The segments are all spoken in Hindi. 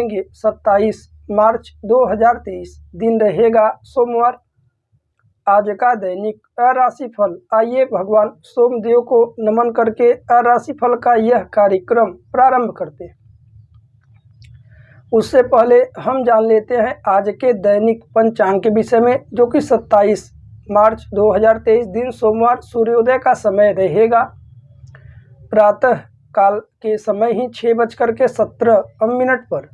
जानेंगे 27 मार्च 2023 दिन रहेगा सोमवार। आज का दैनिक राशिफल। आइए भगवान सोमदेव को नमन करके राशिफल का यह कार्यक्रम प्रारंभ करते हैं। उससे पहले हम जान लेते हैं आज के दैनिक पंचांग के विषय में, जो कि 27 मार्च 2023 दिन सोमवार सूर्योदय का समय रहेगा प्रातः काल के समय ही 6:17 पर।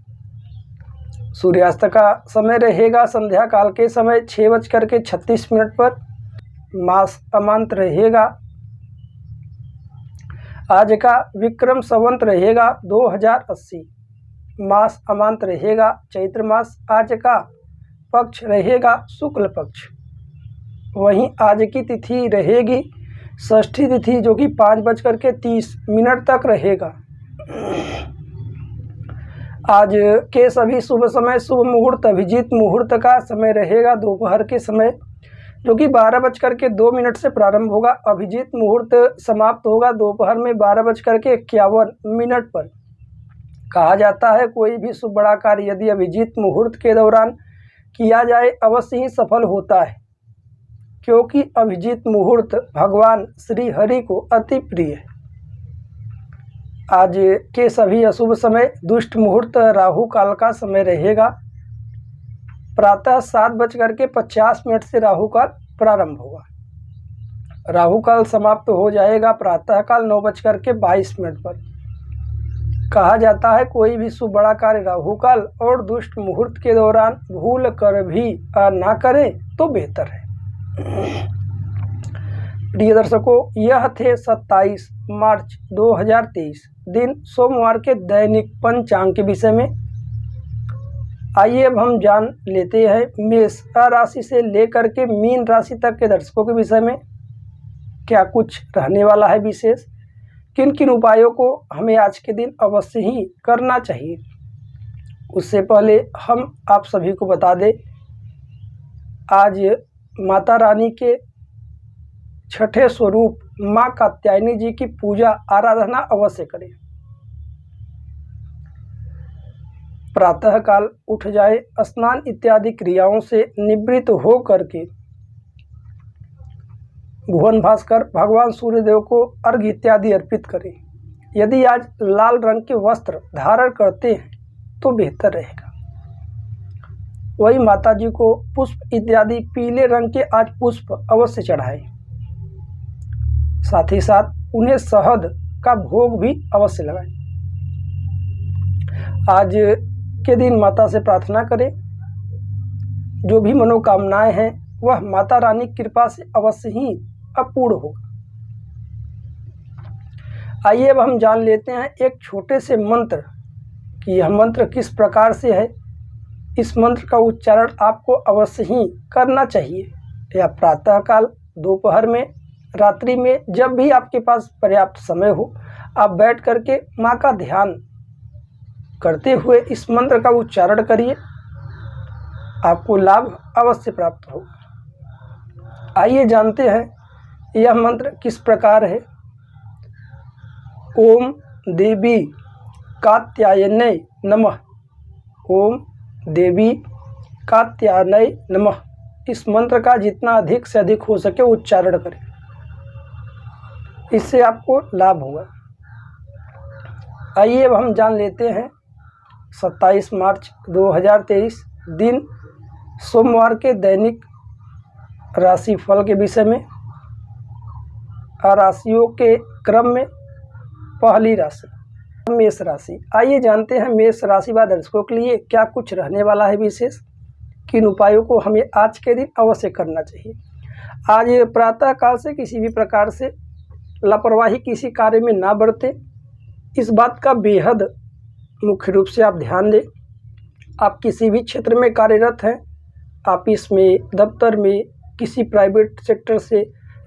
सूर्यास्त का समय रहेगा संध्या काल के समय 6:36 पर। मास अमांत रहेगा। आज का विक्रम संवत रहेगा 2080। मास अमांत रहेगा चैत्र मास। आज का पक्ष रहेगा शुक्ल पक्ष। वहीं आज की तिथि रहेगी षष्ठी तिथि, जो कि 5:30 तक रहेगा। आज के सभी शुभ समय शुभ मुहूर्त अभिजीत मुहूर्त का समय रहेगा दोपहर के समय, जो कि 12:02 से प्रारंभ होगा। अभिजीत मुहूर्त समाप्त होगा दोपहर में 12:51 पर। कहा जाता है कोई भी शुभ बड़ा कार्य यदि अभिजीत मुहूर्त के दौरान किया जाए अवश्य ही सफल होता है, क्योंकि अभिजीत मुहूर्त भगवान श्री हरि को अति प्रिय है। आज के सभी अशुभ समय दुष्ट मुहूर्त राहु काल का समय रहेगा। प्रातः 7:50 से राहु काल प्रारंभ होगा। राहु काल समाप्त हो जाएगा प्रातः काल 9:22 पर। कहा जाता है कोई भी शुभ बड़ा कार्य राहु काल और दुष्ट मुहूर्त के दौरान भूल कर भी ना करें तो बेहतर है। प्रिय दर्शकों, यह थे 27 मार्च 2023 दिन सोमवार के दैनिक पंचांग के विषय में। आइए अब हम जान लेते हैं मेष राशि से लेकर के मीन राशि तक के दर्शकों के विषय में क्या कुछ रहने वाला है विशेष, किन किन उपायों को हमें आज के दिन अवश्य ही करना चाहिए। उससे पहले हम आप सभी को बता दें, आज माता रानी के छठे स्वरूप माँ कात्यायनी जी की पूजा आराधना अवश्य करें। प्रातः काल उठ जाए, स्नान इत्यादि क्रियाओं से निवृत्त हो करके भुवन भास्कर भगवान सूर्यदेव को अर्घ्य इत्यादि अर्पित करें। यदि आज लाल रंग के वस्त्र धारण करते हैं तो बेहतर रहेगा। वही माता जी को पुष्प इत्यादि पीले रंग के आज पुष्प अवश्य चढ़ाएं। साथ ही साथ उन्हें शहद का भोग भी अवश्य लगाएं। आज के दिन माता से प्रार्थना करें, जो भी मनोकामनाएं हैं वह माता रानी की कृपा से अवश्य ही अपूर्ण होगा। आइए अब हम जान लेते हैं एक छोटे से मंत्र कि यह मंत्र किस प्रकार से है। इस मंत्र का उच्चारण आपको अवश्य ही करना चाहिए, या प्रातःकाल, दोपहर में, रात्रि में, जब भी आपके पास पर्याप्त समय हो आप बैठ करके माँ का ध्यान करते हुए इस मंत्र का उच्चारण करिए, आपको लाभ अवश्य प्राप्त होगा। आइए जानते हैं यह मंत्र किस प्रकार है। ओम देवी कात्यायनै नमः। ओम देवी कात्यायनै नमः। इस मंत्र का जितना अधिक से अधिक हो सके उच्चारण करें, इससे आपको लाभ होगा। आइए अब हम जान लेते हैं 27 मार्च 2023 दिन सोमवार के दैनिक राशिफल के विषय में। राशियों के क्रम में पहली राशि मेष राशि। आइए जानते हैं मेष राशि वाले दर्शकों के लिए क्या कुछ रहने वाला है विशेष, किन उपायों को हमें आज के दिन अवश्य करना चाहिए। आज प्रातः काल से किसी भी प्रकार से लापरवाही किसी कार्य में ना बरतें, इस बात का बेहद मुख्य रूप से आप ध्यान दें। आप किसी भी क्षेत्र में कार्यरत हैं, ऑफिस में, दफ्तर में, किसी प्राइवेट सेक्टर से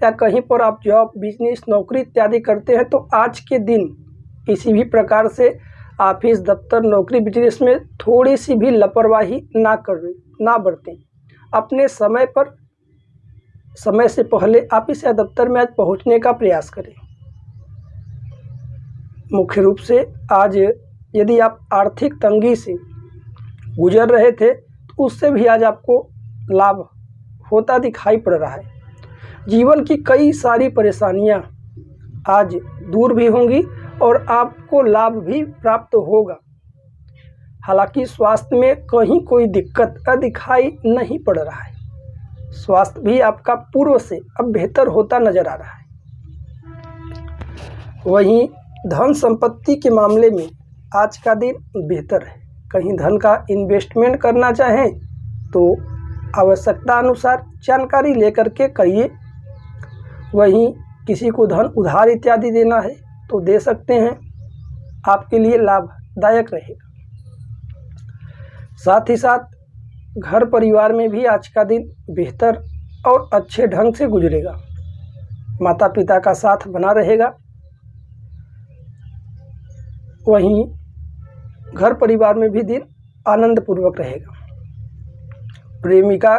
या कहीं पर आप जॉब, बिजनेस, नौकरी इत्यादि करते हैं, तो आज के दिन किसी भी प्रकार से ऑफिस, दफ्तर, नौकरी, बिजनेस में थोड़ी सी भी लापरवाही ना बरतें। अपने समय पर, समय से पहले ऑफिस या दफ्तर में आज पहुंचने का प्रयास करें। मुख्य रूप से आज यदि आप आर्थिक तंगी से गुजर रहे थे तो उससे भी आज आपको लाभ होता दिखाई पड़ रहा है। जीवन की कई सारी परेशानियां आज दूर भी होंगी और आपको लाभ भी प्राप्त होगा। हालांकि स्वास्थ्य में कहीं कोई दिक्कत दिखाई नहीं पड़ रहा है। स्वास्थ्य भी आपका पूर्व से अब बेहतर होता नजर आ रहा है। वहीं धन संपत्ति के मामले में आज का दिन बेहतर है। कहीं धन का इन्वेस्टमेंट करना चाहें तो आवश्यकता अनुसार जानकारी लेकर के करिए। वहीं किसी को धन उधार इत्यादि देना है तो दे सकते हैं, आपके लिए लाभदायक रहेगा। साथ ही साथ घर परिवार में भी आज का दिन बेहतर और अच्छे ढंग से गुजरेगा। माता पिता का साथ बना रहेगा। वहीं घर परिवार में भी दिन आनंदपूर्वक रहेगा। प्रेमिका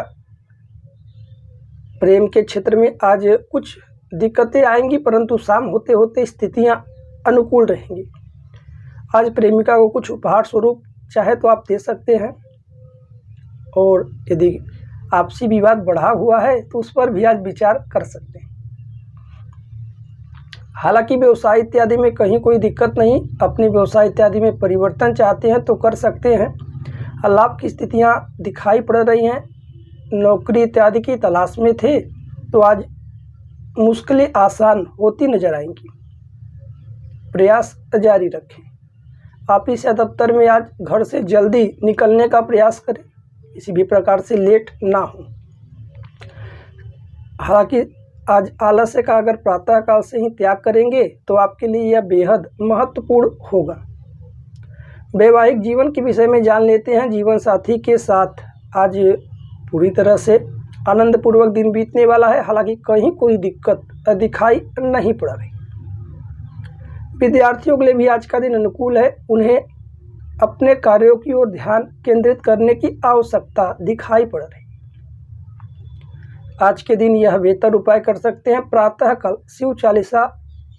प्रेम के क्षेत्र में आज कुछ दिक्कतें आएंगी, परंतु शाम होते होते स्थितियां अनुकूल रहेंगी। आज प्रेमिका को कुछ उपहार स्वरूप चाहे तो आप दे सकते हैं, और यदि आपसी विवाद बढ़ा हुआ है तो उस पर भी आज विचार कर सकते हैं। हालांकि व्यवसाय इत्यादि में कहीं कोई दिक्कत नहीं। अपने व्यवसाय इत्यादि में परिवर्तन चाहते हैं तो कर सकते हैं। लाभ की स्थितियां दिखाई पड़ रही हैं। नौकरी इत्यादि की तलाश में थे तो आज मुश्किलें आसान होती नजर आएंगी। प्रयास जारी रखें। ऑफिस या दफ्तर में आज घर से जल्दी निकलने का प्रयास करें, किसी भी प्रकार से लेट ना हो। हालांकि आज आलस्य का अगर प्रातःकाल से ही त्याग करेंगे तो आपके लिए यह बेहद महत्वपूर्ण होगा। वैवाहिक जीवन के विषय में जान लेते हैं। जीवन साथी के साथ आज पूरी तरह से आनंदपूर्वक दिन बीतने वाला है। हालांकि कहीं कोई दिक्कत दिखाई नहीं पड़ रही। विद्यार्थियों के लिए भी आज का दिन अनुकूल है। उन्हें अपने कार्यों की ओर ध्यान केंद्रित करने की आवश्यकता दिखाई पड़ रही। आज के दिन यह बेहतर उपाय कर सकते हैं। प्रातःकाल शिव चालीसा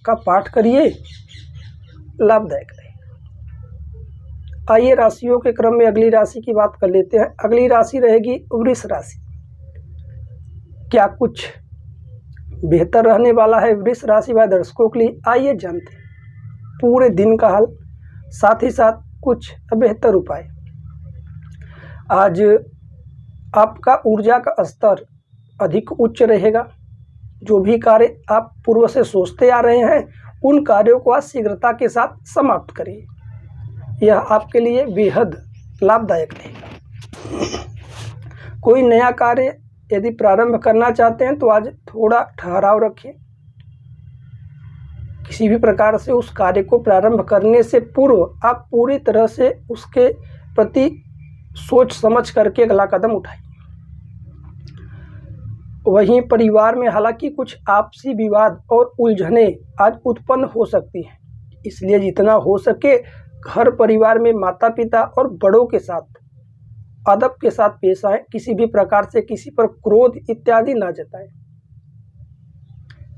का पाठ करिए, लाभदायक रहेगा। आइए राशियों के क्रम में अगली राशि की बात कर लेते हैं। अगली राशि रहेगी वृष राशि। क्या कुछ बेहतर रहने वाला है वृष राशि वाले दर्शकों के लिए? आइए जानते हैं पूरे दिन का हाल, साथ ही साथ कुछ बेहतर उपाय। आज आपका ऊर्जा का स्तर अधिक उच्च रहेगा। जो भी कार्य आप पूर्व से सोचते आ रहे हैं उन कार्यों को आज शीघ्रता के साथ समाप्त करिए। यह आपके लिए बेहद लाभदायक रहेगा। कोई नया कार्य यदि प्रारंभ करना चाहते हैं तो आज थोड़ा ठहराव रखें। किसी भी प्रकार से उस कार्य को प्रारंभ करने से पूर्व आप पूरी तरह से उसके प्रति सोच समझ करके अगला कदम उठाइए। वहीं परिवार में हालांकि कुछ आपसी विवाद और उलझनें आज उत्पन्न हो सकती हैं, इसलिए जितना हो सके घर परिवार में माता पिता और बड़ों के साथ अदब के साथ पेश आए। किसी भी प्रकार से किसी पर क्रोध इत्यादि ना जताएं।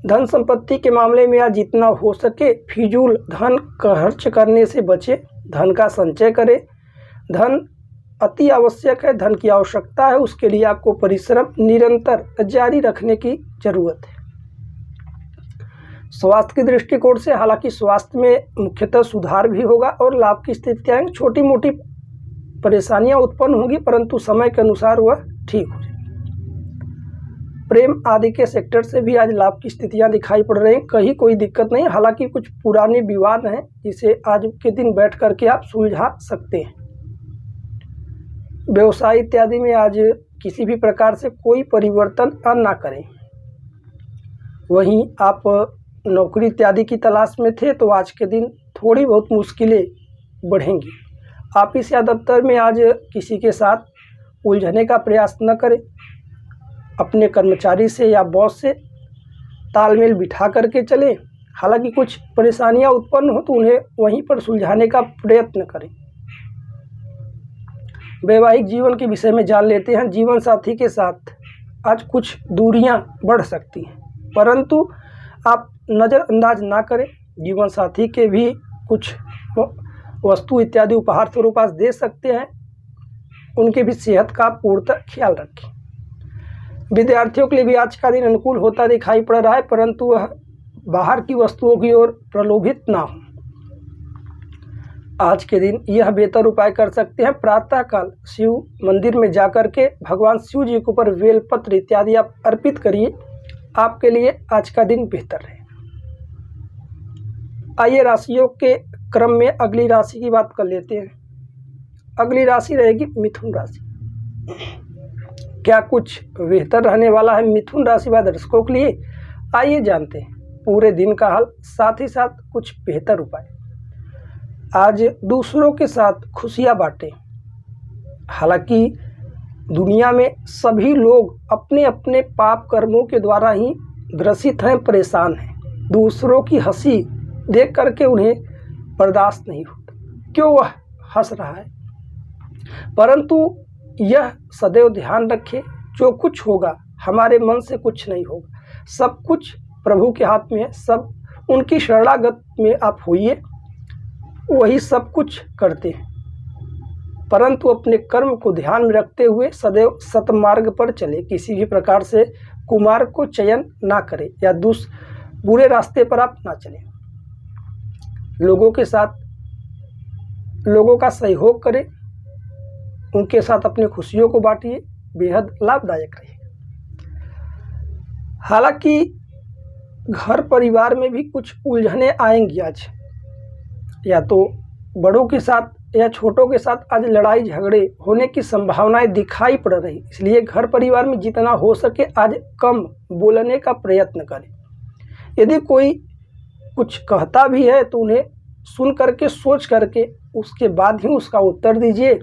धन संपत्ति के मामले में आज जितना हो सके फिजूल धन खर्च करने से बचे। धन का संचय करें। धन अति आवश्यक है, धन की आवश्यकता है, उसके लिए आपको परिश्रम निरंतर जारी रखने की जरूरत है। स्वास्थ्य की दृष्टिकोण से हालांकि स्वास्थ्य में मुख्यतः सुधार भी होगा और लाभ की स्थितियां आएंगी। छोटी मोटी परेशानियां उत्पन्न होंगी परंतु समय के अनुसार वह ठीक हो जाएगी। प्रेम आदि के सेक्टर से भी आज लाभ की स्थितियां दिखाई पड़ रही हैं। कहीं कोई दिक्कत नहीं। हालांकि कुछ पुराने विवाद हैं जिसे आज के दिन बैठ करके आप सुलझा सकते हैं। व्यवसाय इत्यादि में आज किसी भी प्रकार से कोई परिवर्तन ना करें। वहीं आप नौकरी इत्यादि की तलाश में थे तो आज के दिन थोड़ी बहुत मुश्किलें बढ़ेंगी। ऑफिस या दफ्तर में आज किसी के साथ उलझने का प्रयास न करें। अपने कर्मचारी से या बॉस से तालमेल बिठा करके चलें। हालांकि कुछ परेशानियां उत्पन्न हो तो उन्हें वहीं पर सुलझाने का प्रयत्न करें। वैवाहिक जीवन के विषय में जान लेते हैं। जीवन साथी के साथ आज कुछ दूरियां बढ़ सकती हैं, परंतु आप नज़रअंदाज ना करें। जीवन साथी के भी कुछ वस्तु इत्यादि उपहार स्वरूप आज दे सकते हैं। उनकी भी सेहत का पूर्णतः ख्याल रखें। विद्यार्थियों के लिए भी आज का दिन अनुकूल होता दिखाई पड़ रहा है, परंतु वह बाहर की वस्तुओं की ओर प्रलोभित ना हो। आज के दिन यह बेहतर उपाय कर सकते हैं, प्रातःकाल शिव मंदिर में जाकर के भगवान शिव जी के ऊपर बेलपत्र इत्यादि आप अर्पित करिए, आपके लिए आज का दिन बेहतर है। आइए राशियों के क्रम में अगली राशि की बात कर लेते हैं। अगली राशि रहेगी मिथुन राशि। क्या कुछ बेहतर रहने वाला है मिथुन राशि वाले दर्शकों के लिए? आइए जानते हैं पूरे दिन का हाल, साथ ही साथ कुछ बेहतर उपाय। आज दूसरों के साथ खुशियां बांटें। हालांकि दुनिया में सभी लोग अपने अपने पाप कर्मों के द्वारा ही ग्रसित हैं, परेशान हैं। दूसरों की हंसी देख करके उन्हें बर्दाश्त नहीं होता, क्यों वह हंस रहा है। परंतु यह सदैव ध्यान रखें, जो कुछ होगा हमारे मन से कुछ नहीं होगा, सब कुछ प्रभु के हाथ में है। सब उनकी शरणागत में आप होइए, वही सब कुछ करते हैं। परंतु अपने कर्म को ध्यान में रखते हुए सदैव सतमार्ग पर चले, किसी भी प्रकार से कुमार्ग को चयन ना करें या बुरे रास्ते पर आप ना चलें। लोगों के साथ लोगों का सहयोग करें, उनके साथ अपनी खुशियों को बांटिए, बेहद लाभदायक रहेगा। हालांकि घर परिवार में भी कुछ उलझनें आएंगी आज, या तो बड़ों के साथ या छोटों के साथ आज लड़ाई झगड़े होने की संभावनाएं दिखाई पड़ रही। इसलिए घर परिवार में जितना हो सके आज कम बोलने का प्रयत्न करें। यदि कोई कुछ कहता भी है तो उन्हें सुन करके सोच करके उसके बाद ही उसका उत्तर दीजिए,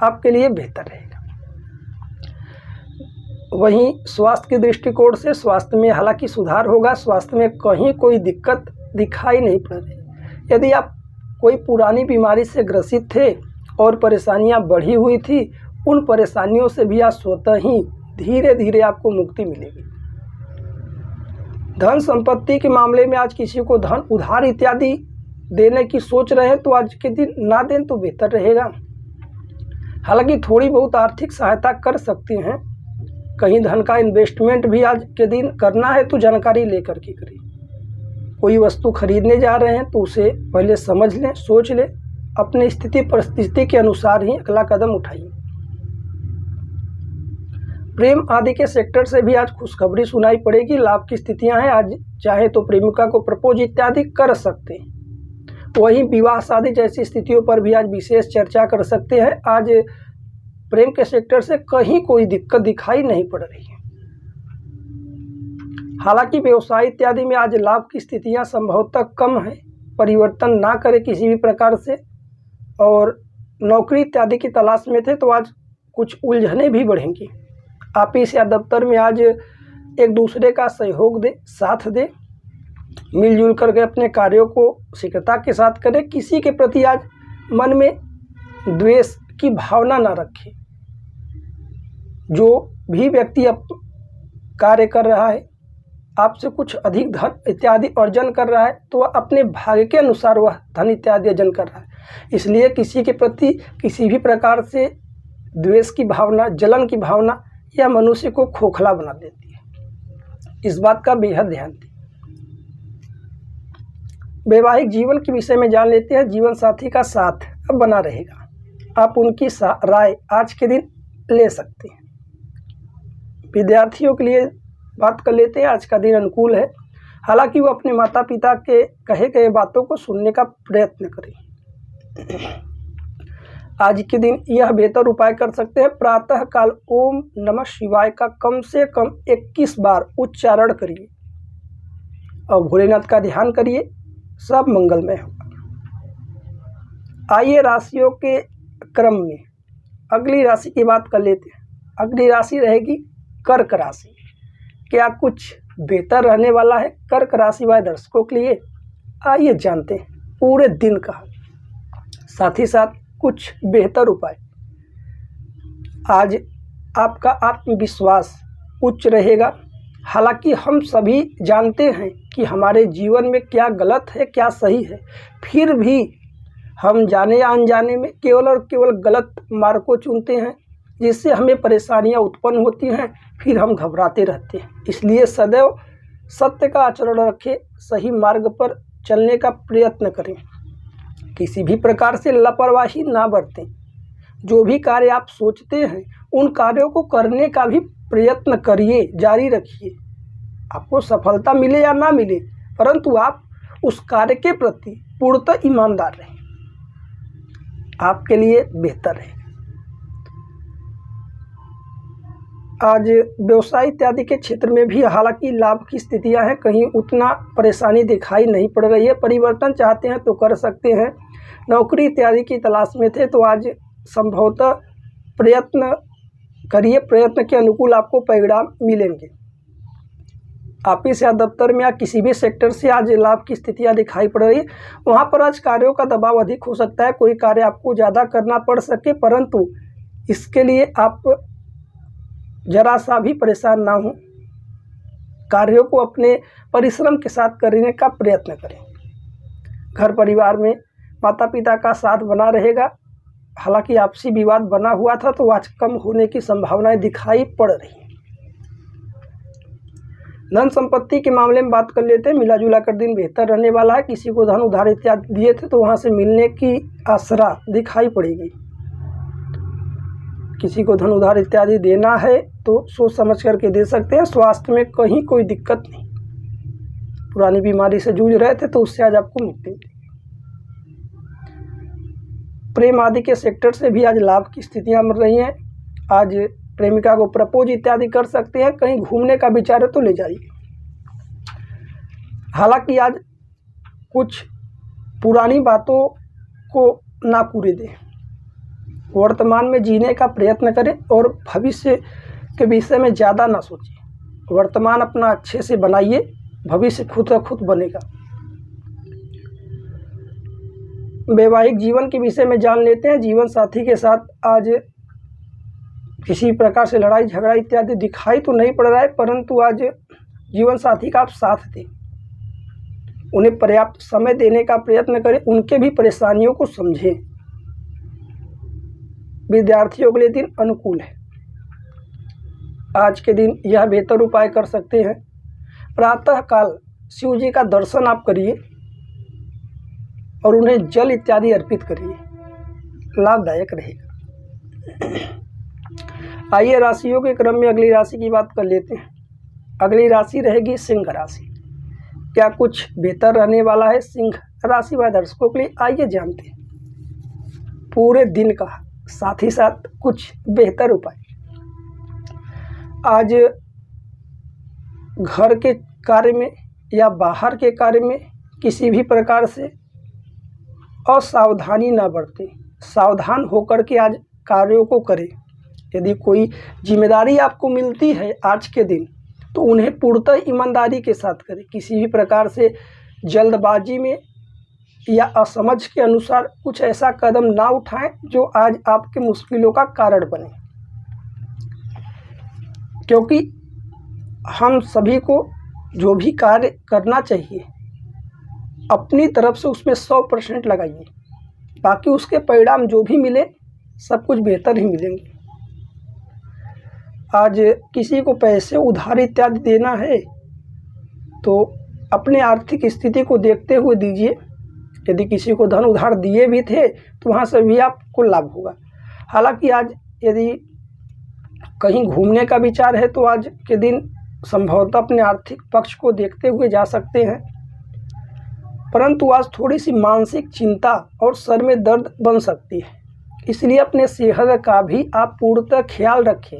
आपके लिए बेहतर रहेगा। वहीं स्वास्थ्य के दृष्टिकोण से स्वास्थ्य में हालांकि सुधार होगा, स्वास्थ्य में कहीं कोई दिक्कत दिखाई नहीं पड़ रही। यदि आप कोई पुरानी बीमारी से ग्रसित थे और परेशानियां बढ़ी हुई थी, उन परेशानियों से भी आज स्वतः ही धीरे धीरे आपको मुक्ति मिलेगी। धन संपत्ति के मामले में आज किसी को धन उधार इत्यादि देने की सोच रहे हैं तो आज के दिन ना दें तो बेहतर रहेगा। हालांकि थोड़ी बहुत आर्थिक सहायता कर सकते हैं। कहीं धन का इन्वेस्टमेंट भी आज के दिन करना है तो जानकारी लेकर के करें। कोई वस्तु खरीदने जा रहे हैं तो उसे पहले समझ लें, सोच लें, अपनी स्थिति परिस्थिति के अनुसार ही अगला कदम उठाइए। प्रेम आदि के सेक्टर से भी आज खुशखबरी सुनाई पड़ेगी, लाभ की स्थितियां हैं। आज चाहे तो प्रेमिका को प्रपोज इत्यादि कर सकते हैं। वहीं विवाह शादी जैसी स्थितियों पर भी आज विशेष चर्चा कर सकते हैं। आज प्रेम के सेक्टर से कहीं कोई दिक्कत दिखाई नहीं पड़ रही है। हालांकि व्यवसाय इत्यादि में आज लाभ की स्थितियां संभवतः कम है, परिवर्तन ना करें किसी भी प्रकार से। और नौकरी इत्यादि की तलाश में थे तो आज कुछ उलझने भी बढ़ेंगी। ऑफिस या दफ्तर में आज एक दूसरे का सहयोग दे, साथ दे, मिलजुल करके अपने कार्यों को शीघ्रता के साथ करें। किसी के प्रति आज मन में द्वेष की भावना ना रखें। जो भी व्यक्ति अब कार्य कर रहा है, आपसे कुछ अधिक धन इत्यादि अर्जन कर रहा है, तो वह अपने भाग्य के अनुसार वह धन इत्यादि अर्जन कर रहा है। इसलिए किसी के प्रति किसी भी प्रकार से द्वेष की भावना, जलन की भावना यह मनुष्य को खोखला बना देती है। इस बात का बेहद ध्यान दें। वैवाहिक जीवन के विषय में जान लेते हैं। जीवन साथी का साथ अब बना रहेगा, आप उनकी राय आज के दिन ले सकते हैं। विद्यार्थियों के लिए बात कर लेते हैं। आज का दिन अनुकूल है, हालांकि वो अपने माता पिता के कहे गए बातों को सुनने का प्रयत्न करें। आज के दिन यह बेहतर उपाय कर सकते हैं, प्रातः काल ओम नमः शिवाय का कम से कम 21 बार उच्चारण करिए और भोलेनाथ का ध्यान करिए, सब मंगलमय होगा। आइए राशियों के क्रम में अगली राशि की बात कर लेते हैं। अगली राशि रहेगी कर्क राशि। क्या कुछ बेहतर रहने वाला है कर्क राशि वाले दर्शकों के लिए? आइए जानते हैं पूरे दिन का, साथ ही साथ कुछ बेहतर उपाय। आज आपका आत्मविश्वास उच्च रहेगा। हालांकि हम सभी जानते हैं कि हमारे जीवन में क्या गलत है क्या सही है, फिर भी हम जाने या अनजाने में केवल और केवल गलत मार्ग को चुनते हैं, जिससे हमें परेशानियां उत्पन्न होती हैं, फिर हम घबराते रहते हैं। इसलिए सदैव सत्य का आचरण रखें, सही मार्ग पर चलने का प्रयत्न करें, किसी भी प्रकार से लापरवाही ना बरतें। जो भी कार्य आप सोचते हैं उन कार्यों को करने का भी प्रयत्न करिए, जारी रखिए। आपको सफलता मिले या ना मिले, परंतु आप उस कार्य के प्रति पूर्णतः ईमानदार रहें, आपके लिए बेहतर है। आज व्यवसाय इत्यादि के क्षेत्र में भी हालांकि लाभ की स्थितियां हैं, कहीं उतना परेशानी दिखाई नहीं पड़ रही है। परिवर्तन चाहते हैं तो कर सकते हैं। नौकरी इत्यादि की तलाश में थे तो आज संभवतः प्रयत्न करिए, प्रयत्न के अनुकूल आपको परिणाम मिलेंगे। ऑफिस या दफ्तर में या किसी भी सेक्टर से आज लाभ की स्थितियां दिखाई पड़ रही है। वहाँ पर आज कार्यों का दबाव अधिक हो सकता है, कोई कार्य आपको ज़्यादा करना पड़ सके, परंतु इसके लिए आप जरा सा भी परेशान ना हो। कार्यों को अपने परिश्रम के साथ करने का प्रयत्न करें। घर परिवार में माता पिता का साथ बना रहेगा। हालांकि आपसी विवाद बना हुआ था तो आज कम होने की संभावनाएं दिखाई पड़ रही हैं। धन संपत्ति के मामले में बात कर लेते हैं। मिला जुला कर दिन बेहतर रहने वाला है। किसी को धन उधार इत्यादि दिए थे तो वहां से मिलने की आसरा दिखाई पड़ेगी। किसी को धन उधार इत्यादि देना है तो सोच समझ करके दे सकते हैं। स्वास्थ्य में कहीं कोई दिक्कत नहीं। पुरानी बीमारी से जूझ रहे थे तो उससे आज आपको मुक्ति मिलेगी। प्रेम आदि के सेक्टर से भी आज लाभ की स्थितियां मिल रही हैं। आज प्रेमिका को प्रपोज इत्यादि कर सकते हैं। कहीं घूमने का विचार है तो ले जाइए। हालांकि आज कुछ पुरानी बातों को ना पूरे दें, वर्तमान में जीने का प्रयत्न करें और भविष्य के विषय में ज़्यादा ना सोचें। वर्तमान अपना अच्छे से बनाइए, भविष्य खुद का खुद बनेगा। वैवाहिक जीवन के विषय में जान लेते हैं। जीवन साथी के साथ आज किसी प्रकार से लड़ाई झगड़ा इत्यादि दिखाई तो नहीं पड़ रहा है, परंतु आज जीवन साथी का आप साथ दें, उन्हें पर्याप्त समय देने का प्रयत्न करें, उनके भी परेशानियों को समझें। विद्यार्थियों के लिए दिन अनुकूल है। आज के दिन यह बेहतर उपाय कर सकते हैं। प्रातः काल शिव जी का दर्शन आप करिए और उन्हें जल इत्यादि अर्पित करिए, लाभदायक रहेगा। आइए राशियों के क्रम में अगली राशि की बात कर लेते हैं। अगली राशि रहेगी सिंह राशि। क्या कुछ बेहतर रहने वाला है सिंह राशि वाले दर्शकों के लिए? आइए जानते हैं पूरे दिन का, साथ ही साथ कुछ बेहतर उपाय। आज घर के कार्य में या बाहर के कार्य में किसी भी प्रकार से असावधानी ना बरतें। सावधान होकर के आज कार्यों को करें। यदि कोई जिम्मेदारी आपको मिलती है आज के दिन तो उन्हें पूर्णतः ईमानदारी के साथ करें। किसी भी प्रकार से जल्दबाजी में या असमझ के अनुसार कुछ ऐसा कदम ना उठाएं जो आज आपके मुश्किलों का कारण बने, क्योंकि हम सभी को जो भी कार्य करना चाहिए अपनी तरफ से उसमें 100% लगाइए। बाकी उसके परिणाम जो भी मिले सब कुछ बेहतर ही मिलेंगे। आज किसी को पैसे उधार इत्यादि देना है तो अपने आर्थिक स्थिति को देखते हुए दीजिए। यदि किसी को धन उधार दिए भी थे तो वहाँ से भी आपको लाभ होगा। हालांकि आज यदि कहीं घूमने का विचार है तो आज के दिन संभवतः अपने आर्थिक पक्ष को देखते हुए जा सकते हैं, परंतु आज थोड़ी सी मानसिक चिंता और सर में दर्द बन सकती है। इसलिए अपने सेहत का भी आप पूर्णतः ख्याल रखें।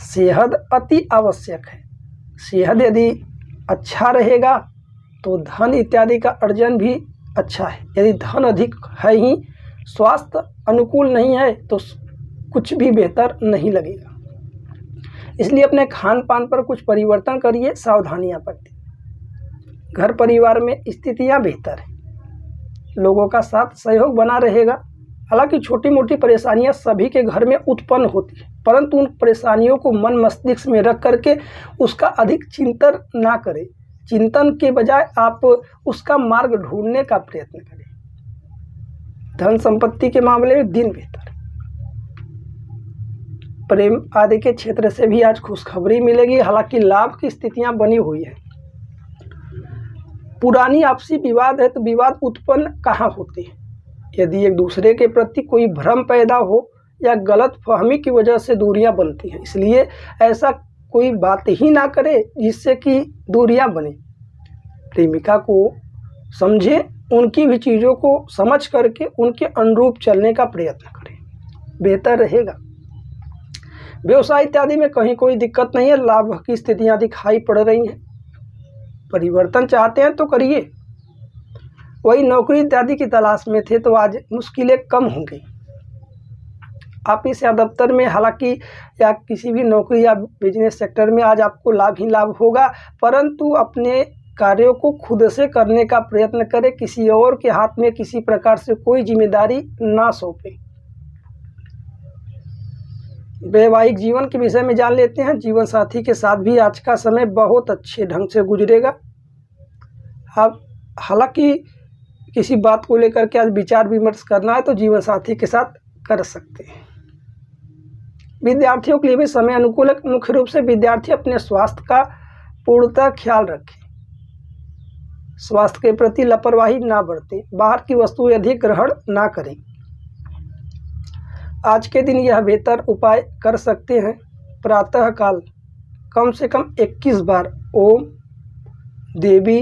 सेहत अति आवश्यक है। सेहत यदि अच्छा रहेगा तो धन इत्यादि का अर्जन भी अच्छा है। यदि धन अधिक है ही, स्वास्थ्य अनुकूल नहीं है तो कुछ भी बेहतर नहीं लगेगा। इसलिए अपने खान पान पर कुछ परिवर्तन करिए, सावधानियां बरतिए। घर परिवार में स्थितियां बेहतर है, लोगों का साथ सहयोग बना रहेगा। हालांकि छोटी मोटी परेशानियां सभी के घर में उत्पन्न होती है, परंतु उन परेशानियों को मन मस्तिष्क में रख करके उसका अधिक चिंतन ना करें। चिंतन के बजाय आप उसका मार्ग ढूंढने का प्रयत्न करें। धन संपत्ति के मामले में दिन बेहतर। प्रेम आदि के क्षेत्र से भी आज खुशखबरी मिलेगी, हालांकि लाभ की स्थितियां बनी हुई है। पुरानी आपसी विवाद है तो विवाद उत्पन्न कहाँ होते हैं? यदि एक दूसरे के प्रति कोई भ्रम पैदा हो या गलत फहमी की वजह से दूरियां बनती हैं, इसलिए ऐसा कोई बात ही ना करे जिससे कि दूरियां बने। प्रेमिका को समझे, उनकी भी चीज़ों को समझ करके उनके अनुरूप चलने का प्रयत्न करें, बेहतर रहेगा। व्यवसाय इत्यादि में कहीं कोई दिक्कत नहीं है, लाभ की स्थितियां दिखाई पड़ रही हैं। परिवर्तन चाहते हैं तो करिए। वही नौकरी इत्यादि की तलाश में थे तो आज मुश्किलें कम होंगी। ऑफिस या दफ्तर में हालांकि या किसी भी नौकरी या बिजनेस सेक्टर में आज आपको लाभ ही लाभ होगा, परंतु अपने कार्यों को खुद से करने का प्रयत्न करें, किसी और के हाथ में किसी प्रकार से कोई जिम्मेदारी ना सौंपें। वैवाहिक जीवन के विषय में जान लेते हैं। जीवन साथी के साथ भी आज का समय बहुत अच्छे ढंग से गुजरेगा। अब हालांकि किसी बात को लेकर के आज विचार विमर्श करना है तो जीवन साथी के साथ कर सकते हैं। विद्यार्थियों के लिए भी समय अनुकूल है। मुख्य रूप से विद्यार्थी अपने स्वास्थ्य का पूर्णतः ख्याल रखें, स्वास्थ्य के प्रति लापरवाही ना बरतें, बाहर की वस्तुएं अधिक ग्रहण ना करें। आज के दिन यह बेहतर उपाय कर सकते हैं। प्रातः काल कम से कम 21 बार ओम देवी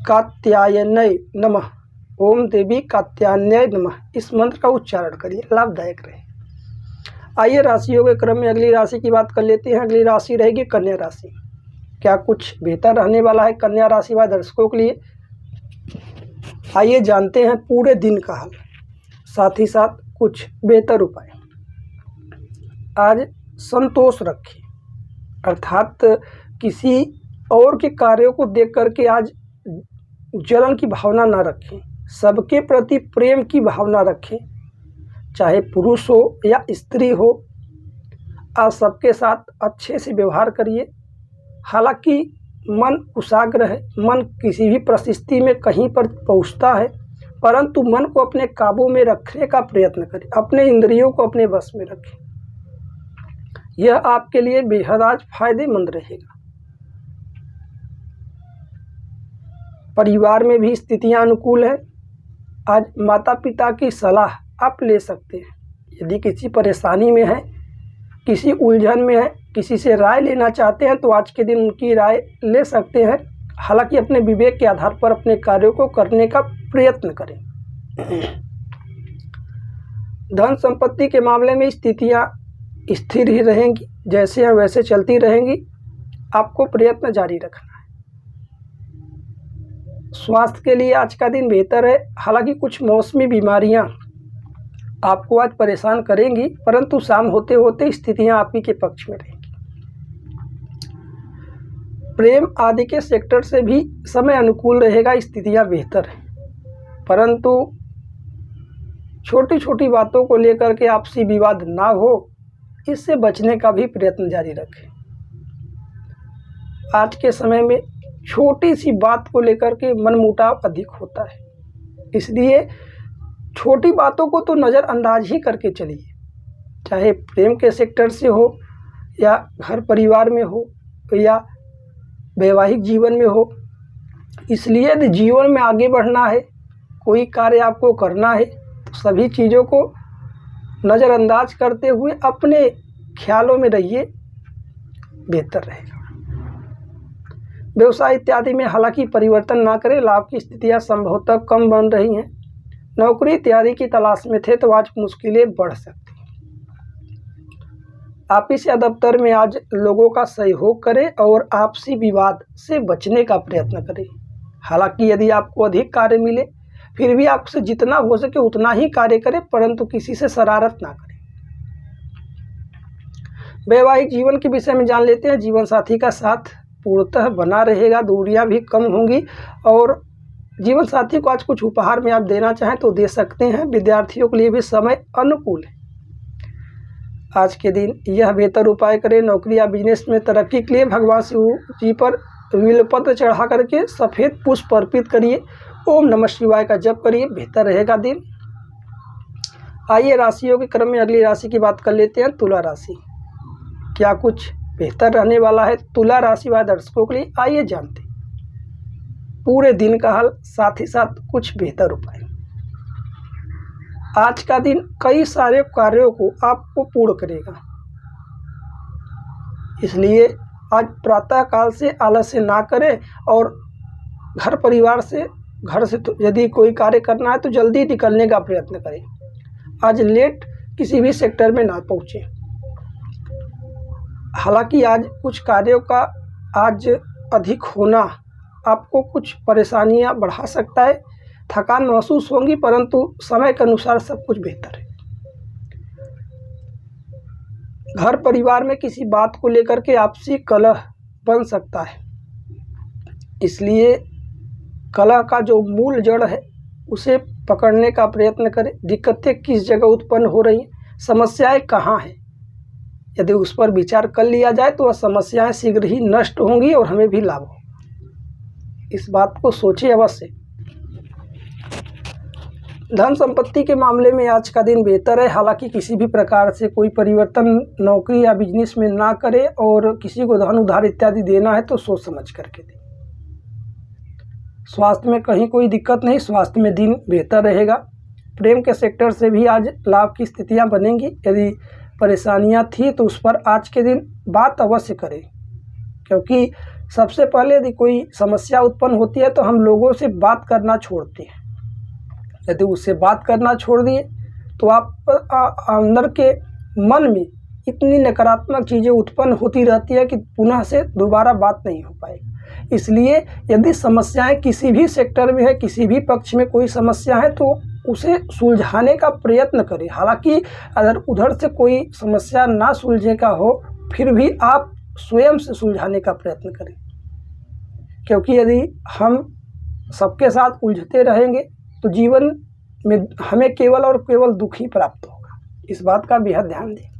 कात्यायनै नमः, ओम देवी कात्यायनै नमः इस मंत्र का उच्चारण करिए, लाभदायक रहे। आइए राशियों के क्रम में अगली राशि की बात कर लेते हैं। अगली राशि रहेगी कन्या राशि। क्या कुछ बेहतर रहने वाला है कन्या राशि वाले दर्शकों के लिए? आइए जानते हैं पूरे दिन का हाल, साथ ही साथ कुछ बेहतर उपाय। आज संतोष रखें, अर्थात किसी और के कार्यों को देख करके आज जलन की भावना ना रखें, सबके प्रति प्रेम की भावना रखें, चाहे पुरुष हो या स्त्री हो। आज सबके साथ अच्छे से व्यवहार करिए। हालांकि मन कुशाग्र है, मन किसी भी परिस्थिति में कहीं पर पहुंचता है, परंतु मन को अपने काबू में रखने का प्रयत्न करें, अपने इंद्रियों को अपने वश में रखें। यह आपके लिए बेहद आज फायदेमंद रहेगा। परिवार में भी स्थितियां अनुकूल है। आज माता पिता की सलाह आप ले सकते हैं। यदि किसी परेशानी में है, किसी उलझन में है, किसी से राय लेना चाहते हैं तो आज के दिन उनकी राय ले सकते हैं। हालांकि अपने विवेक के आधार पर अपने कार्यों को करने का प्रयत्न करें। धन संपत्ति के मामले में स्थितियां स्थिर ही रहेंगी, जैसे हैं वैसे चलती रहेंगी। आपको प्रयत्न जारी रखना है। स्वास्थ्य के लिए आज का दिन बेहतर है। हालांकि कुछ मौसमी बीमारियां आपको आज परेशान करेंगी, परंतु शाम होते होते स्थितियां आपकी के पक्ष में रहेंगी। प्रेम आदि के सेक्टर से भी समय अनुकूल रहेगा, स्थितियां बेहतर हैं, परंतु छोटी छोटी बातों को लेकर के आपसी विवाद ना हो, इससे बचने का भी प्रयत्न जारी रखें। आज के समय में छोटी सी बात को लेकर के मनमुटाव अधिक होता है, इसलिए छोटी बातों को तो नज़रअंदाज ही करके चलिए, चाहे प्रेम के सेक्टर से हो या घर परिवार में हो या वैवाहिक जीवन में हो। इसलिए यदि जीवन में आगे बढ़ना है, कोई कार्य आपको करना है, तो सभी चीज़ों को नज़रअंदाज करते हुए अपने ख्यालों में रहिए, बेहतर रहेगा। व्यवसाय इत्यादि में हालांकि परिवर्तन ना करें, लाभ की स्थितियां संभवतः कम बन रही हैं। नौकरी इत्यादि की तलाश में थे तो आज मुश्किलें बढ़ सकती हैं। ऑफिस या दफ्तर में आज लोगों का सहयोग करें और आपसी विवाद से बचने का प्रयत्न करें। हालांकि यदि आपको अधिक कार्य मिले, फिर भी आपसे जितना हो सके उतना ही कार्य करें, परंतु किसी से शरारत ना करें। वैवाहिक जीवन के विषय में जान लेते हैं। जीवन साथी का साथ पूर्णतः बना रहेगा, दूरियां भी कम होंगी और जीवन साथी को आज कुछ उपहार में आप देना चाहें तो दे सकते हैं। विद्यार्थियों के लिए भी समय अनुकूल है। आज के दिन यह बेहतर उपाय करें। नौकरी या बिजनेस में तरक्की के लिए भगवान शिव जी पर बिल्वपत्र चढ़ा करके सफ़ेद पुष्प अर्पित करिए। ओम नमः शिवाय का जप करिए, बेहतर रहेगा दिन। आइए राशियों के क्रम में अगली राशि की बात कर लेते हैं, तुला राशि। क्या कुछ बेहतर रहने वाला है तुला राशि वाले दर्शकों के लिए? आइए जानते हैं पूरे दिन का हाल, साथ ही साथ कुछ बेहतर उपाय। आज का दिन कई सारे कार्यों को आपको पूर्ण करेगा, इसलिए आज प्रातः काल से आलस्य ना करें और घर परिवार से घर से तो यदि कोई कार्य करना है तो जल्दी निकलने का प्रयत्न करें। आज लेट किसी भी सेक्टर में ना पहुँचे। हालांकि आज कुछ कार्यों का आज अधिक होना आपको कुछ परेशानियां बढ़ा सकता है, थकान महसूस होगी, परंतु समय के अनुसार सब कुछ बेहतर है। घर परिवार में किसी बात को लेकर के आपसी कलह बन सकता है, इसलिए कलह का जो मूल जड़ है उसे पकड़ने का प्रयत्न करें। दिक्कतें किस जगह उत्पन्न हो रही हैं, समस्याएं कहाँ हैं, यदि उस पर विचार कर लिया जाए तो वह समस्याएं शीघ्र ही नष्ट होंगी और हमें भी लाभ होगा। इस बात को सोचिए अवश्य। धन संपत्ति के मामले में आज का दिन बेहतर है, हालांकि किसी भी प्रकार से कोई परिवर्तन नौकरी या बिजनेस में ना करें और किसी को धन उधार इत्यादि देना है तो सोच समझ करके दें। स्वास्थ्य में कहीं कोई दिक्कत नहीं, स्वास्थ्य में दिन बेहतर रहेगा। प्रेम के सेक्टर से भी आज लाभ की स्थितियां बनेंगी। यदि परेशानियां थी तो उस पर आज के दिन बात अवश्य करें, क्योंकि सबसे पहले यदि कोई समस्या उत्पन्न होती है तो हम लोगों से बात करना छोड़ते हैं। यदि उससे बात करना छोड़ दिए तो आप अंदर के मन में इतनी नकारात्मक चीज़ें उत्पन्न होती रहती है कि पुनः से दोबारा बात नहीं हो पाएगी। इसलिए यदि समस्याएं किसी भी सेक्टर में है, किसी भी पक्ष में कोई समस्या है तो उसे सुलझाने का प्रयत्न करें। हालांकि अगर उधर से कोई समस्या ना सुलझे का हो फिर भी आप स्वयं से सुलझाने का प्रयत्न करें, क्योंकि यदि हम सबके साथ उलझते रहेंगे तो जीवन में हमें केवल और केवल दुख ही प्राप्त होगा। इस बात का बेहद ध्यान दें।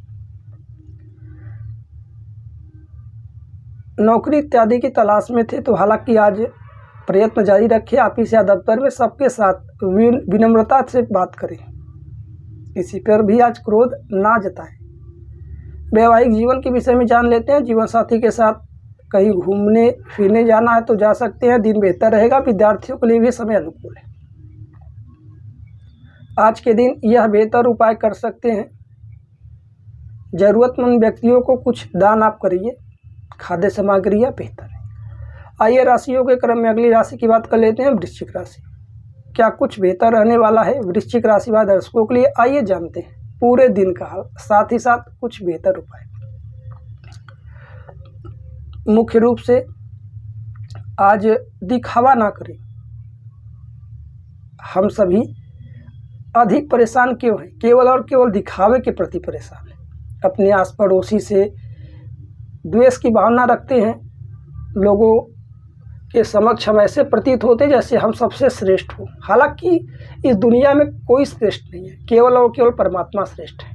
नौकरी इत्यादि की तलाश में थे तो हालांकि आज प्रयत्न जारी रखें। ऑफिस या दफ्तर में सबके साथ विनम्रता से बात करें, किसी पर भी आज क्रोध ना जताएं। वैवाहिक जीवन के विषय में जान लेते हैं। जीवन साथी के साथ कहीं घूमने फिरने जाना है तो जा सकते हैं, दिन बेहतर रहेगा। विद्यार्थियों के लिए भी समय अनुकूल है। आज के दिन यह बेहतर उपाय कर सकते हैं, ज़रूरतमंद व्यक्तियों को कुछ दान आप करिए, खाद्य सामग्रियाँ बेहतर है। आइए राशियों के क्रम में अगली राशि की बात कर लेते हैं, वृश्चिक राशि। क्या कुछ बेहतर रहने वाला है वृश्चिक राशि वाले दर्शकों के लिए? आइए जानते हैं पूरे दिन का हाल, साथ ही साथ कुछ बेहतर उपाय। मुख्य रूप से आज दिखावा ना करें। हम सभी अधिक परेशान क्यों हैं? केवल और केवल दिखावे के प्रति परेशान हैं। अपने आस पड़ोसी से द्वेष की भावना रखते हैं। लोगों के समक्ष हम ऐसे प्रतीत होते जैसे हम सबसे श्रेष्ठ हो। हालांकि इस दुनिया में कोई श्रेष्ठ नहीं है, केवल और केवल परमात्मा श्रेष्ठ है।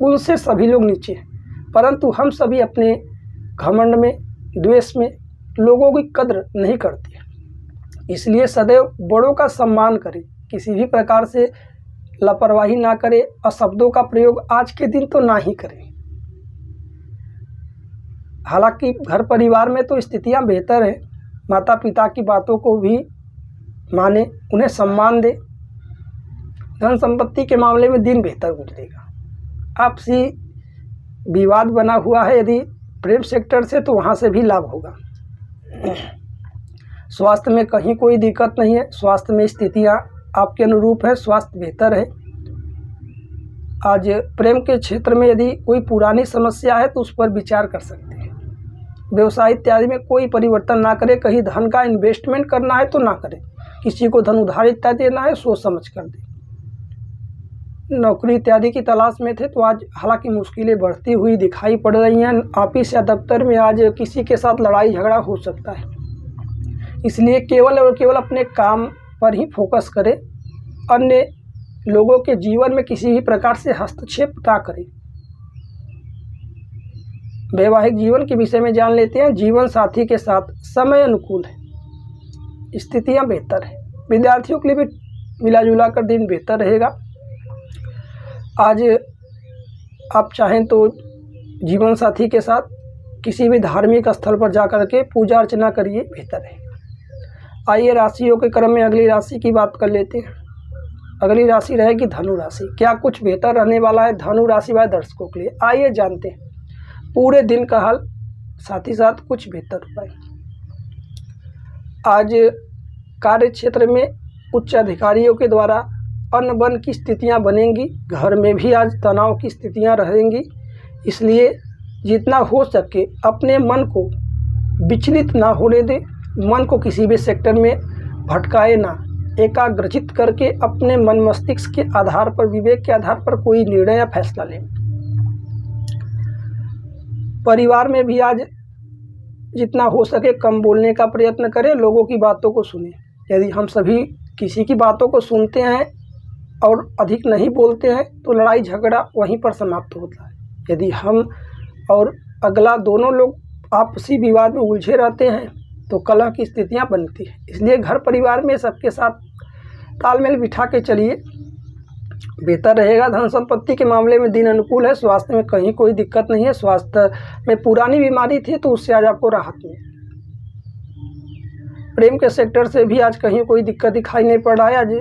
उनसे सभी लोग नीचे हैं, परंतु हम सभी अपने घमंड में, द्वेष में लोगों की कद्र नहीं करते हैं। इसलिए सदैव बड़ों का सम्मान करें, किसी भी प्रकार से लापरवाही ना करें। अशब्दों का प्रयोग आज के दिन तो ना ही करें। हालांकि घर परिवार में तो स्थितियां बेहतर हैं। माता पिता की बातों को भी माने, उन्हें सम्मान दे। धन संपत्ति के मामले में दिन बेहतर गुजरेगा। आपसी विवाद बना हुआ है यदि प्रेम सेक्टर से तो वहाँ से भी लाभ होगा। स्वास्थ्य में कहीं कोई दिक्कत नहीं है। स्वास्थ्य में स्थितियाँ आपके अनुरूप है, स्वास्थ्य बेहतर है। आज प्रेम के क्षेत्र में यदि कोई पुरानी समस्या है तो उस पर विचार कर सकते हैं। व्यवसाय इत्यादि में कोई परिवर्तन ना करें। कहीं धन का इन्वेस्टमेंट करना है तो ना करें। किसी को धन उधार इत्यादि देना है सोच समझ कर दें। नौकरी इत्यादि की तलाश में थे तो आज हालांकि मुश्किलें बढ़ती हुई दिखाई पड़ रही हैं। ऑफिस या दफ्तर में आज किसी के साथ लड़ाई झगड़ा हो सकता है, इसलिए केवल और केवल अपने काम पर ही फोकस करें। अन्य लोगों के जीवन में किसी भी प्रकार से हस्तक्षेप ना करें। वैवाहिक जीवन के विषय में जान लेते हैं। जीवन साथी के साथ समय अनुकूल है, स्थितियां बेहतर है। विद्यार्थियों के लिए भी मिला जुला कर दिन बेहतर रहेगा। आज आप चाहें तो जीवन साथी के साथ किसी भी धार्मिक स्थल पर जाकर के पूजा अर्चना करिए, बेहतर है। आइए राशियों के क्रम में अगली राशि की बात कर लेते हैं। अगली राशि रहेगी धनु राशि। क्या कुछ बेहतर रहने वाला है धनु राशि वाले दर्शकों के लिए? आइए जानते हैं पूरे दिन का हाल, साथ ही साथ कुछ बेहतर उपाय। आज कार्य क्षेत्र में उच्च अधिकारियों के द्वारा अनबन की स्थितियां बनेंगी। घर में भी आज तनाव की स्थितियां रहेंगी, इसलिए जितना हो सके अपने मन को विचलित ना होने दें। मन को किसी भी सेक्टर में भटकाए ना, एकाग्रचित करके अपने मन मस्तिष्क के आधार पर, विवेक के आधार पर कोई निर्णय या फैसला लें। परिवार में भी आज जितना हो सके कम बोलने का प्रयत्न करें, लोगों की बातों को सुनें। यदि हम सभी किसी की बातों को सुनते हैं और अधिक नहीं बोलते हैं तो लड़ाई झगड़ा वहीं पर समाप्त होता है। यदि हम और अगला दोनों लोग आपसी विवाद में उलझे रहते हैं तो कलह की स्थितियां बनती हैं। इसलिए घर परिवार में सबके साथ तालमेल बिठा के चलिए, बेहतर रहेगा। धन संपत्ति के मामले में दिन अनुकूल है। स्वास्थ्य में कहीं कोई दिक्कत नहीं है। स्वास्थ्य में पुरानी बीमारी थी तो उससे आज आपको राहत मिले। प्रेम के सेक्टर से भी आज कहीं कोई दिक्कत दिखाई नहीं पड़ रहा है। आज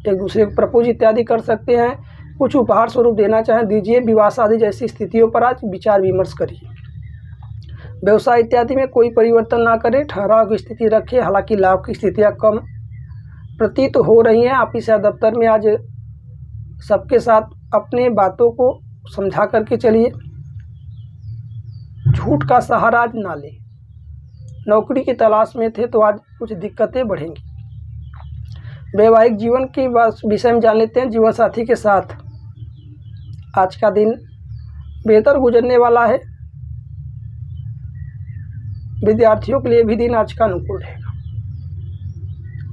एक दूसरे को प्रपोज इत्यादि कर सकते हैं। कुछ उपहार स्वरूप देना चाहें दीजिए। विवाह शादी जैसी स्थितियों पर आज विचार विमर्श करिए। व्यवसाय इत्यादि में कोई परिवर्तन ना करें, ठहराव की स्थिति रखें। हालांकि लाभ की स्थितियां कम प्रतीत हो रही हैं। ऑफिस या दफ्तर में आज सबके साथ अपने बातों को समझा करके चलिए। झूठ का सहारा आज ना लें। नौकरी की तलाश में थे तो आज कुछ दिक्कतें बढ़ेंगी। वैवाहिक जीवन के विषय में जान लेते हैं। जीवन साथी के साथ आज का दिन बेहतर गुजरने वाला है। विद्यार्थियों के लिए भी दिन आज का अनुकूल रहेगा।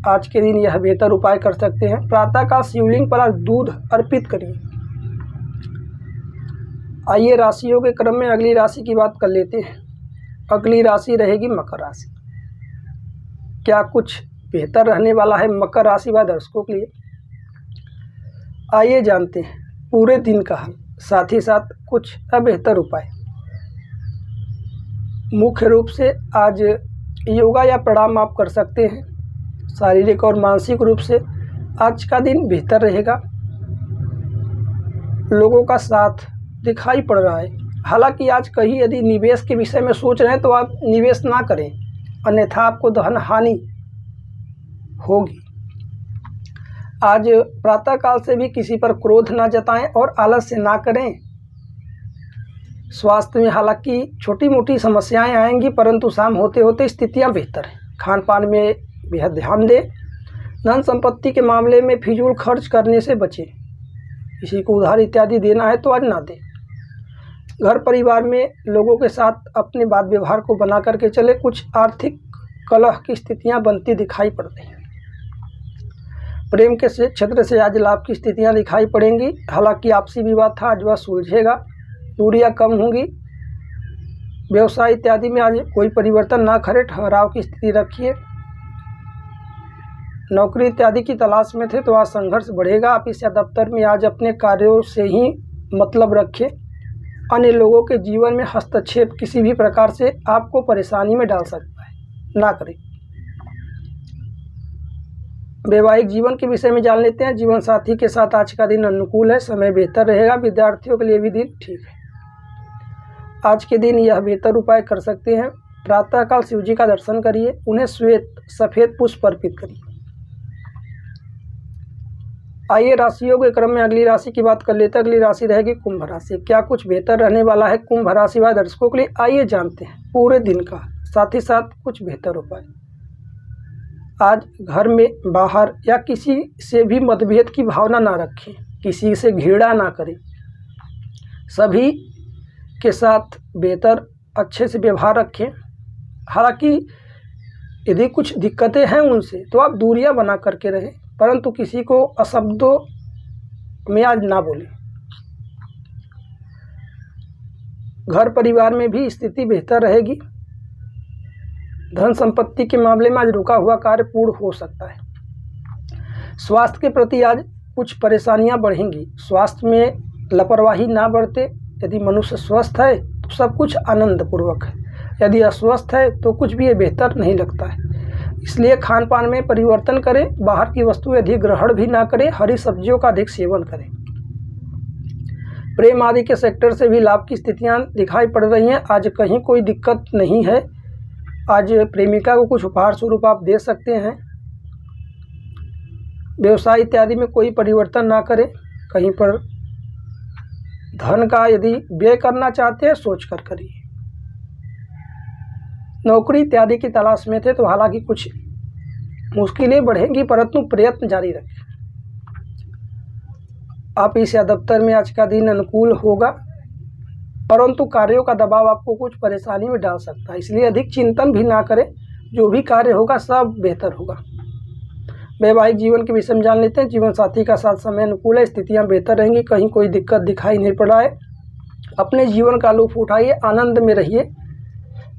आज के दिन यह बेहतर उपाय कर सकते हैं। प्रातःकाल शिवलिंग पर आज दूध अर्पित करिए। आइए राशियों के क्रम में अगली राशि की बात कर लेते हैं। अगली राशि रहेगी मकर राशि। क्या कुछ बेहतर रहने वाला है मकर राशि वाले दर्शकों के लिए? आइए जानते हैं पूरे दिन का हाल, साथ ही साथ कुछ बेहतर उपाय। मुख्य रूप से आज योगा या प्राणायाम आप कर सकते हैं। शारीरिक और मानसिक रूप से आज का दिन बेहतर रहेगा। लोगों का साथ दिखाई पड़ रहा है। हालांकि आज कहीं यदि निवेश के विषय में सोच रहे हैं तो आप निवेश ना करें, अन्यथा आपको धन हानि होगी। आज प्रातःकाल से भी किसी पर क्रोध ना जताएं और आलस्य ना करें। स्वास्थ्य में हालांकि छोटी मोटी समस्याएं आएंगी, परंतु शाम होते होते स्थितियां बेहतर हैं। खान पान में बेहद ध्यान दें। धन संपत्ति के मामले में फिजूल खर्च करने से बचें। किसी को उधार इत्यादि देना है तो आज ना दें। घर परिवार में लोगों के साथ अपने बात व्यवहार को बना करके चले। कुछ आर्थिक कलह की स्थितियां बनती दिखाई पड़ती हैं। प्रेम के क्षेत्र से आज लाभ की स्थितियां दिखाई पड़ेंगी। हालांकि आपसी विवाद था, आज वह सुलझेगा। दूरियां कम होंगी। व्यवसाय इत्यादि में आज कोई परिवर्तन ना करें, ठहराव की स्थिति रखिए। नौकरी इत्यादि की तलाश में थे तो आज संघर्ष बढ़ेगा। ऑफिस या दफ्तर में आज अपने कार्यों से ही मतलब रखें। अन्य लोगों के जीवन में हस्तक्षेप किसी भी प्रकार से आपको परेशानी में डाल सकता है, ना करें। वैवाहिक जीवन के विषय में जान लेते हैं। जीवन साथी के साथ आज का दिन अनुकूल है। समय बेहतर रहेगा। विद्यार्थियों के लिए भी दिन ठीक है। आज के दिन यह बेहतर उपाय कर सकते हैं। प्रातःकाल शिव जी का दर्शन करिए। उन्हें श्वेत सफ़ेद पुष्प अर्पित करिए। आइए राशियों के क्रम में अगली राशि की बात कर लेते हैं। अगली राशि रहेगी कुंभ राशि। क्या कुछ बेहतर रहने वाला है कुंभ राशि वाले दर्शकों के लिए? आइए जानते हैं पूरे दिन का, साथ ही साथ कुछ बेहतर उपाय। आज घर में, बाहर या किसी से भी मतभेद की भावना ना रखें। किसी से घृणा ना करें। सभी के साथ बेहतर अच्छे से व्यवहार रखें। हालांकि यदि कुछ दिक्कतें हैं उनसे तो आप दूरियां बना करके रहें, परंतु किसी को अशब्दों में आज ना बोलें। घर परिवार में भी स्थिति बेहतर रहेगी। धन संपत्ति के मामले में आज रुका हुआ कार्य पूर्ण हो सकता है। स्वास्थ्य के प्रति आज कुछ परेशानियां बढ़ेंगी। स्वास्थ्य में लापरवाही ना बरते। यदि मनुष्य स्वस्थ है तो सब कुछ आनंदपूर्वक है, यदि अस्वस्थ है तो कुछ भी ये बेहतर नहीं लगता है। इसलिए खान पान में परिवर्तन करें, बाहर की वस्तुएं अधिक ग्रहण भी ना करें, हरी सब्जियों का अधिक सेवन करें। प्रेम आदि के सेक्टर से भी लाभ की स्थितियां दिखाई पड़ रही हैं। आज कहीं कोई दिक्कत नहीं है। आज प्रेमिका को कुछ उपहार स्वरूप आप दे सकते हैं। व्यवसाय इत्यादि में कोई परिवर्तन ना करें। कहीं पर धन का यदि व्यय करना चाहते हैं सोच कर करिए। नौकरी इत्यादि की तलाश में थे तो हालांकि कुछ मुश्किलें बढ़ेंगी, परंतु प्रयत्न जारी रखें। ऑफिस या दफ्तर में आज का दिन अनुकूल होगा, परंतु कार्यों का दबाव आपको कुछ परेशानी में डाल सकता है, इसलिए अधिक चिंतन भी ना करें। जो भी कार्य होगा सब बेहतर होगा। वैवाहिक जीवन के विषय में जान लेते हैं। जीवन साथी का साथ समय अनुकूल है, स्थितियां बेहतर रहेंगी, कहीं कोई दिक्कत दिखाई नहीं पड़ रहा है। अपने जीवन का लुत्फ उठाइए, आनंद में रहिए।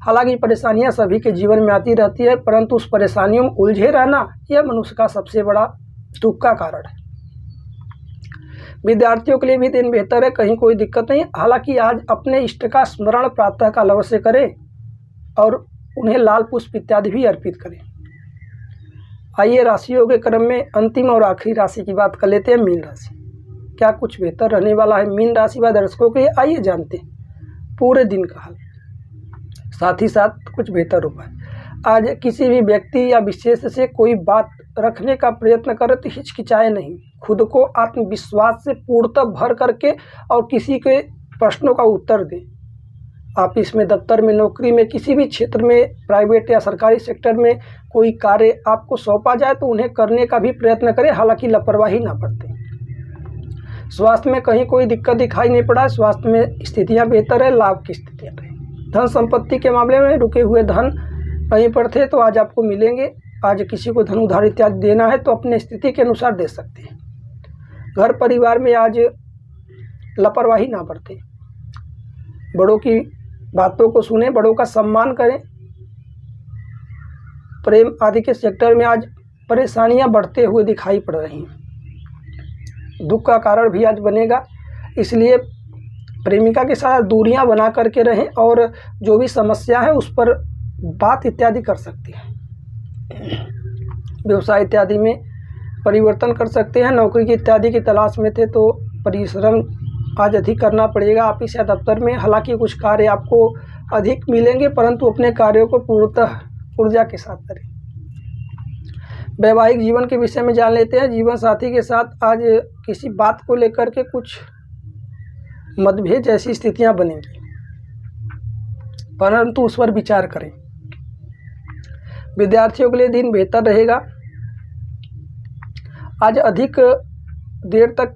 हालांकि परेशानियां सभी के जीवन में आती रहती है, परंतु उस परेशानियों में उलझे रहना यह मनुष्य का सबसे बड़ा दुख का कारण है। विद्यार्थियों के लिए भी दिन बेहतर है, कहीं कोई दिक्कत नहीं। हालांकि आज अपने इष्ट का स्मरण प्रातः काल अवश्य करें और उन्हें लाल पुष्प इत्यादि भी अर्पित करें। आइए राशियों के क्रम में अंतिम और आखिरी राशि की बात कर लेते हैं, मीन राशि। क्या कुछ बेहतर रहने वाला है मीन राशि व दर्शकों के लिए? आइए जानते हैं पूरे दिन का हाल, साथ ही साथ कुछ बेहतर उपाय। आज किसी भी व्यक्ति या विशेष से कोई बात रखने का प्रयत्न करें तो हिचकिचाए नहीं, खुद को आत्मविश्वास से पूर्णतः भर करके और किसी के प्रश्नों का उत्तर दें। ऑफिस में, दफ्तर में, नौकरी में, किसी भी क्षेत्र में, प्राइवेट या सरकारी सेक्टर में कोई कार्य आपको सौंपा जाए तो उन्हें करने का भी प्रयत्न करें, हालांकि लापरवाही ना बरतें। स्वास्थ्य में कहीं कोई दिक्कत दिखाई नहीं पड़ा है, स्वास्थ्य में स्थितियां बेहतर है, लाभ की स्थितियां रही। धन संपत्ति के मामले में रुके हुए धन कहीं पर थे तो आज आपको मिलेंगे। आज किसी को धन उधार इत्यादि देना है तो अपने स्थिति के अनुसार दे सकते हैं। घर परिवार में आज लापरवाही ना बरतें, बड़ों की बातों को सुने, बड़ों का सम्मान करें। प्रेम आदि के सेक्टर में आज परेशानियां बढ़ते हुए दिखाई पड़ रही हैं, दुख का कारण भी आज बनेगा, इसलिए प्रेमिका के साथ दूरियां बना करके रहें और जो भी समस्या है उस पर बात इत्यादि कर सकते हैं। व्यवसाय इत्यादि में परिवर्तन कर सकते हैं। नौकरी की इत्यादि की तलाश में थे तो परिश्रम आज अधिक करना पड़ेगा ऑफिस या दफ्तर में। हालांकि कुछ कार्य आपको अधिक मिलेंगे, परंतु अपने कार्यों को पूर्णतः ऊर्जा के साथ करें। वैवाहिक जीवन के विषय में जान लेते हैं। जीवन साथी के साथ आज किसी बात को लेकर के कुछ मतभेद जैसी स्थितियां बनेंगी, परंतु उस पर विचार करें। विद्यार्थियों के लिए दिन बेहतर रहेगा। आज अधिक देर तक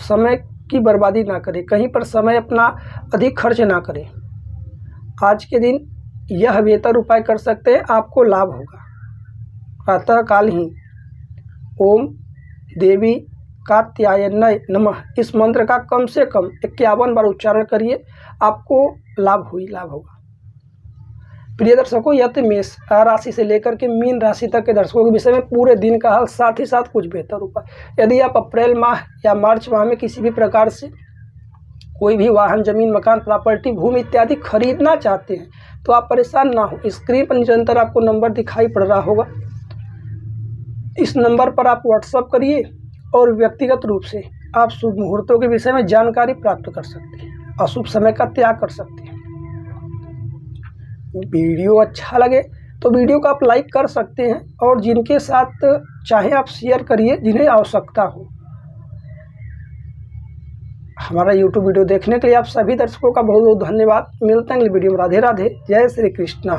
समय की बर्बादी ना करें, कहीं पर समय अपना अधिक खर्च ना करें। आज के दिन यह बेहतर उपाय कर सकते हैं, आपको लाभ होगा। प्रातः काल ही ओम देवी कात्यायनाय नमः इस मंत्र का कम से कम 51 बार उच्चारण करिए, आपको लाभ होगा। प्रिय दर्शकों, यह तो मेष राशि से लेकर के मीन राशि तक के दर्शकों के विषय में पूरे दिन का हाल, साथ ही साथ कुछ बेहतर उपाय। यदि आप अप्रैल माह या मार्च माह में किसी भी प्रकार से कोई भी वाहन, जमीन, मकान, प्रॉपर्टी, भूमि इत्यादि खरीदना चाहते हैं तो आप परेशान ना हो। स्क्रीन पर निरंतर आपको नंबर दिखाई पड़ रहा होगा, इस नंबर पर आप व्हाट्सएप करिए और व्यक्तिगत रूप से आप शुभ मुहूर्तों के विषय में जानकारी प्राप्त कर सकते हैं, अशुभ समय का त्याग कर सकते हैं। वीडियो अच्छा लगे तो वीडियो को आप लाइक कर सकते हैं और जिनके साथ चाहे आप शेयर करिए जिन्हें आवश्यकता हो। हमारा YouTube वीडियो देखने के लिए आप सभी दर्शकों का बहुत बहुत धन्यवाद। मिलते हैं अगली वीडियो में। राधे राधे, जय श्री कृष्णा।